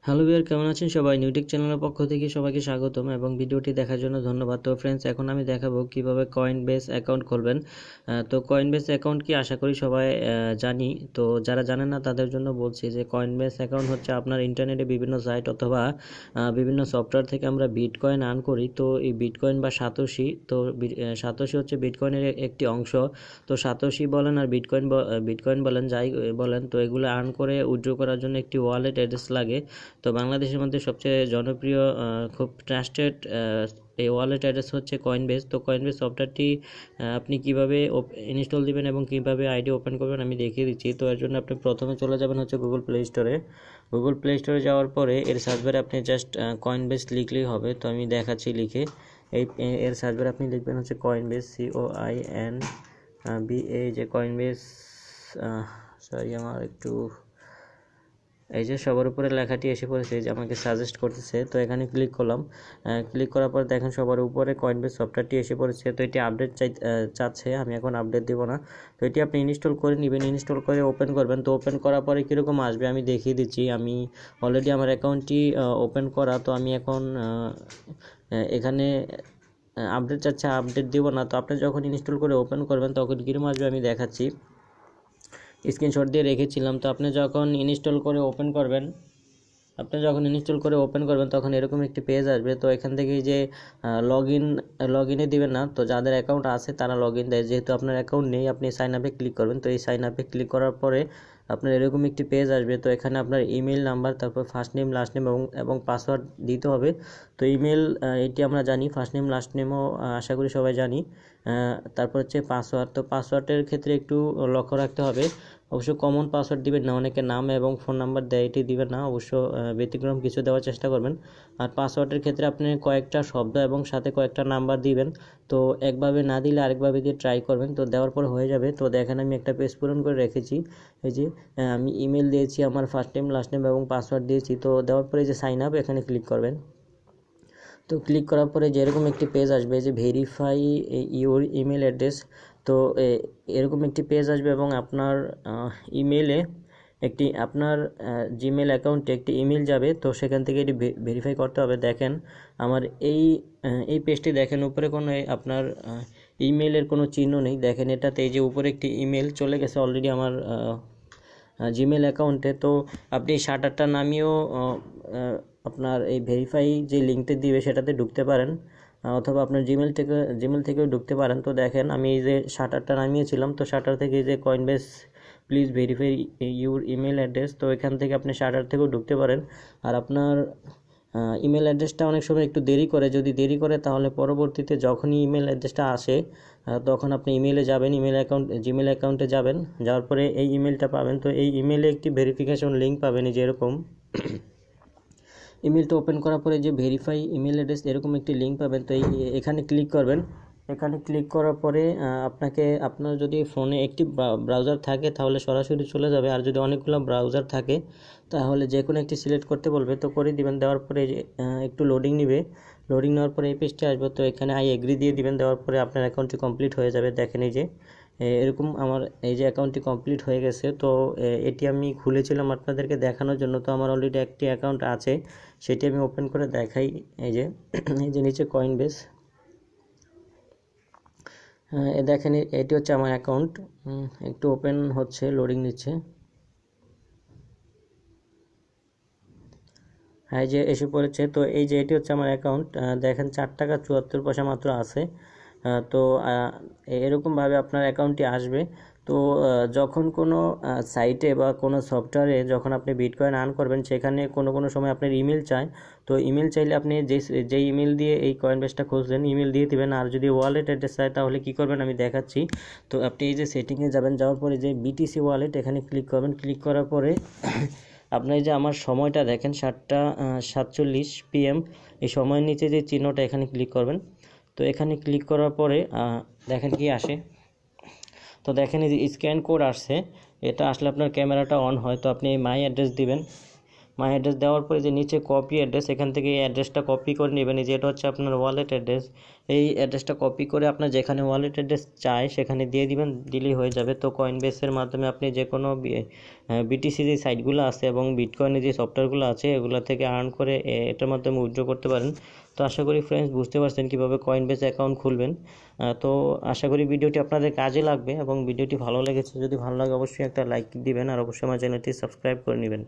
Hello viewer, কেমন আছেন সবাই? নিউটেক চ্যানেলের পক্ষ থেকে সবাইকে স্বাগতম এবং ভিডিওটি দেখার জন্য ধন্যবাদ। তো ফ্রেন্ডস, এখন আমি দেখাবো কিভাবে কয়েনবেস অ্যাকাউন্ট খুলবেন। তো কয়েনবেস অ্যাকাউন্ট কি আশা করি সবাই জানি। তো যারা জানেন না তাদের জন্য বলছি যে কয়েনবেস অ্যাকাউন্ট হচ্ছে আপনার ইন্টারনেটে বিভিন্ন সাইট অথবা বিভিন্ন সফটওয়্যার থেকে আমরা বিটকয়েন আর্ন করি। তো এই বিটকয়েন বা সাতোশি, তো সাতোশি হচ্ছে বিটকয়েনের একটি অংশ। তো সাতোশি বলেন আর বিটকয়েন বলেন, যাই বলেন, তো এগুলো আর্ন করে উইথড্র করার জন্য একটি ওয়ালেট অ্যাড্রেস লাগে। তো বাংলাদেশের মধ্যে সবচেয়ে জনপ্রিয় খুব ট্রাস্টেড এই ওয়ালেট অ্যাড্রেস হচ্ছে কয়েনবেস। তো কয়েনবেস সফটওয়্যারটি আপনি কিভাবে ইনস্টল দিবেন এবং কিভাবে আইডি ওপেন করবেন আমি দেখিয়ে দিচ্ছি। তো এর জন্য আপনি প্রথমে চলে যাবেন হচ্ছে গুগল প্লে স্টোরে। গুগল প্লে স্টোরে যাওয়ার পরে এর সার্চ বারে আপনি জাস্ট কয়েনবেস লিখলেই হবে। তো আমি দেখাচ্ছি লিখে। এর সার্চ বারে আপনি লিখবেন হচ্ছে কয়েনবেস, COINBA, যে কয়েনবেস। সরি, আমার একটু এই যে সবার উপরে লেখাটি এসে পড়েছে, যে আমাকে সাজেস্ট করতেছে। তো এখানে ক্লিক করলাম। ক্লিক করার পর দেখেন সবার উপরে কয়েনবেস সফটওয়্যারটি এসে পড়েছে। তো এটি আপডেট চাচ্ছে, আমি এখন আপডেট দেবো না। তো এটি আপনি ইনস্টল করে নেবেন, ইনস্টল করে ওপেন করবেন। তো ওপেন করার পরে কীরকম আসবে আমি দেখিয়ে দিচ্ছি। আমি অলরেডি আমার অ্যাকাউন্টটি ওপেন করা। তো আমি এখন এখানে আপডেট চাচ্ছে, আপডেট দেবো না। তো আপনি যখন ইনস্টল করে ওপেন করবেন তখন কীরকম আসবে আমি দেখাচ্ছি। স্ক্রিনশট দিয়ে রেখেছিলাম। তো আপনি যখন ইনস্টল করে ওপেন করবেন তখন এরকম একটি পেজ আসবে। তো এখান থেকে যে লগ ইনে দিবেন না, তো যাদের অ্যাকাউন্ট আছে তারা লগ ইন দেয়। যেহেতু আপনার অ্যাকাউন্ট নেই, আপনি সাইন আপে ক্লিক করবেন। তো এই সাইন আপে ক্লিক করার পরে আপনার এরকম একটি পেজ আসবে। তো এখানে আপনার ইমেল নাম্বার, তারপর ফার্স্ট নেম, লাস্ট নেম এবং পাসওয়ার্ড দিতে হবে। তো ইমেল এটি আমরা জানি, ফার্স্ট নেম লাস্ট নেমও আশা করি সবাই জানি। তারপর হচ্ছে পাসওয়ার্ড। তো পাসওয়ার্ডের ক্ষেত্রে একটু লক্ষ্য রাখতে হবে। অবশ্য কমন পাসওয়ার্ড দিবেন না, অনেকে নাম এবং ফোন নাম্বার দেয়, এটি দিবেন না। অবশ্য ব্যতিক্রম কিছু দেওয়ার চেষ্টা করবেন। আর পাসওয়ার্ডের ক্ষেত্রে আপনি কয়েকটা শব্দ এবং সাথে কয়েকটা নাম্বার দিবেন। তো একভাবে না দিলে আরেকভাবে দিয়ে ট্রাই করবেন। তো দেওয়ার পর হয়ে যাবে। তো দেখেন আমি একটা পেজ পূরণ করে রেখেছি। এই যে আমি ইমেল দিয়েছি, আমার ফার্স্ট নেম লাস্ট নেম এবং পাসওয়ার্ড দিয়েছি। তো দেওয়ার পরে যে সাইন আপ, এখানে ক্লিক করবেন। তো ক্লিক করার পরে যেরকম একটি পেজ আসবে যে ভেরিফাই ইউর ইমেল অ্যাড্রেস। তো এরকম একটি পেজ আসবে এবং আপনার ইমেলে আপনার জিমেল অ্যাকাউন্টে একটি ইমেল যাবে। তো সেখান থেকে এটি ভেরিফাই করতে হবে। দেখেন আমার এই পেজটি দেখেন, উপরে কোনো আপনার ইমেলের কোনো চিহ্ন নেই। দেখেন এটাতে এই যে উপরে একটি ইমেল চলে গেছে অলরেডি আমার জিমেল অ্যাকাউন্টে। তো আপনি এই শাটারটা নামিয়েও আপনার এই ভেরিফাই যে লিঙ্কটা দিবে সেটাতে ঢুকতে পারেন, অথবা আপনার জিমেল থেকেও ঢুকতে পারেন। তো দেখেন আমি এই যে শাটারটা নামিয়েছিলাম, তো শাটার থেকে যে Coinbase please verify your email address, তো এখান থেকে আপনি শাটার থেকেও ঢুকতে পারেন। আর আপনার ইমেল অ্যাড্রেসটা অনেক সময় একটু দেরি করে, যদি দেরি করে তাহলে পরবর্তীতে যখনই ইমেল অ্যাড্রেসটা আসে তখন আপনি জিমেল অ্যাকাউন্টে যাবেন, যাওয়ার পরে এই ইমেলটা পাবেন। তো এই ইমেলে একটি ভেরিফিকেশন লিঙ্ক পাবেন, এই যে এরকম ইমেলটা ওপেন করার পরে যে ভেরিফাই ইমেল অ্যাড্রেস এরকম একটি লিঙ্ক পাবেন। তো এখানে ক্লিক করবেন। এখানে ক্লিক করার পরে আপনার যদি ফোনে একটি ব্রাউজার থাকে তাহলে সরাসরি চলে যাবে, আর যদি অনেকগুলো ব্রাউজার থাকে তাহলে যে কোনো একটি সিলেক্ট করতে বলবে, তো করে দিবেন। দেওয়ার পরে একটু লোডিং নেবে, লোডিং নেওয়ার পরে এই পেজটি আসবে। তো এখানে আই এগ্রি দিয়ে দিবেন। দেওয়ার পরে আপনার অ্যাকাউন্টটি কমপ্লিট হয়ে যাবে। দেখেন এই যে এরকম আমার এই যে অ্যাকাউন্টটি কমপ্লিট হয়ে গেছে। তো এটি আমি খুলেছিলাম আপনাদেরকে দেখানোর জন্য। তো আমার অলরেডি একটি অ্যাকাউন্ট আছে, সেটি আমি ওপেন করে দেখাই। এই যে এই যে নিচে কয়েনবেস, দেখেন এটি হচ্ছে আমার অ্যাকাউন্ট। একটু ওপেন হচ্ছে, লোডিং নিচ্ছে। হ্যাঁ, যে এসে পড়েছে। তো এই যে এটি হচ্ছে আমার অ্যাকাউন্ট। দেখেন 4 টাকা 74 পয়সা মাত্র আছে। তো এরকমভাবে আপনার অ্যাকাউন্টটি আসবে। তো যখন কোনো সাইটে বা কোনো সফটওয়্যারে যখন আপনি বিটকয়েন আর্ন করবেন, সেখানে কোনো সময় আপনার ইমেল চায়। তো ইমেল চাইলে আপনি যে ইমেল দিয়ে এই কয়েনবেসটা খুঁজলেন ইমেল দিয়ে দিবেন। আর যদি ওয়ালেট অ্যাড্রেস চায় তাহলে কী করবেন আমি দেখাচ্ছি। তো আপনি এই যে সেটিংয়ে যাবেন, যাওয়ার পরে যে BTC ওয়ালেট এখানে ক্লিক করবেন। ক্লিক করার পরে আপনার যে আমার সময়টা দেখেন 7:47 PM, এই সময়ের নিচে যে চিহ্নটা এখানে ক্লিক করবেন। তো এখানে ক্লিক করার পরে দেখেন কি আসে। তো দেখেন এই যে স্ক্যান কোড আসছে, এটা আসলে আপনার ক্যামেরাটা অন হয়। তো আপনি মাই অ্যাড্রেস দিবেন। মাই অ্যাড্রেস দেওয়ার পরে যে নিচে কপি অ্যাড্রেস, এখান থেকে এই অ্যাড্রেসটা কপি করে নেবেন। এই যে এটা হচ্ছে আপনার ওয়ালেট অ্যাড্রেস, এই অ্যাড্রেসটা কপি করে আপনার যেখানে ওয়ালেট অ্যাড্রেস চাই সেখানে দিয়ে দিবেন, দিলেই হয়ে যাবে। তো কয়েনবেসের মাধ্যমে আপনি যে কোনো বিটিসি যে সাইটগুলো আছে এবং বিটকয়েনের যে সফটওয়্যারগুলো আছে এগুলো থেকে আর্ন করে এটার মাধ্যমে উইথড্র করতে পারেন। তো আশা করি ফ্রেন্ডস বুঝতে পারছেন কীভাবে কয়েনবেস অ্যাকাউন্ট খুলবেন। তো আশা করি ভিডিওটি আপনাদের কাজে লাগবে এবং ভিডিওটি ভালো লেগেছে, যদি ভালো লাগে অবশ্যই একটা লাইক দিবেন আর অবশ্যই আমার চ্যানেলটি সাবস্ক্রাইব করে নেবেন।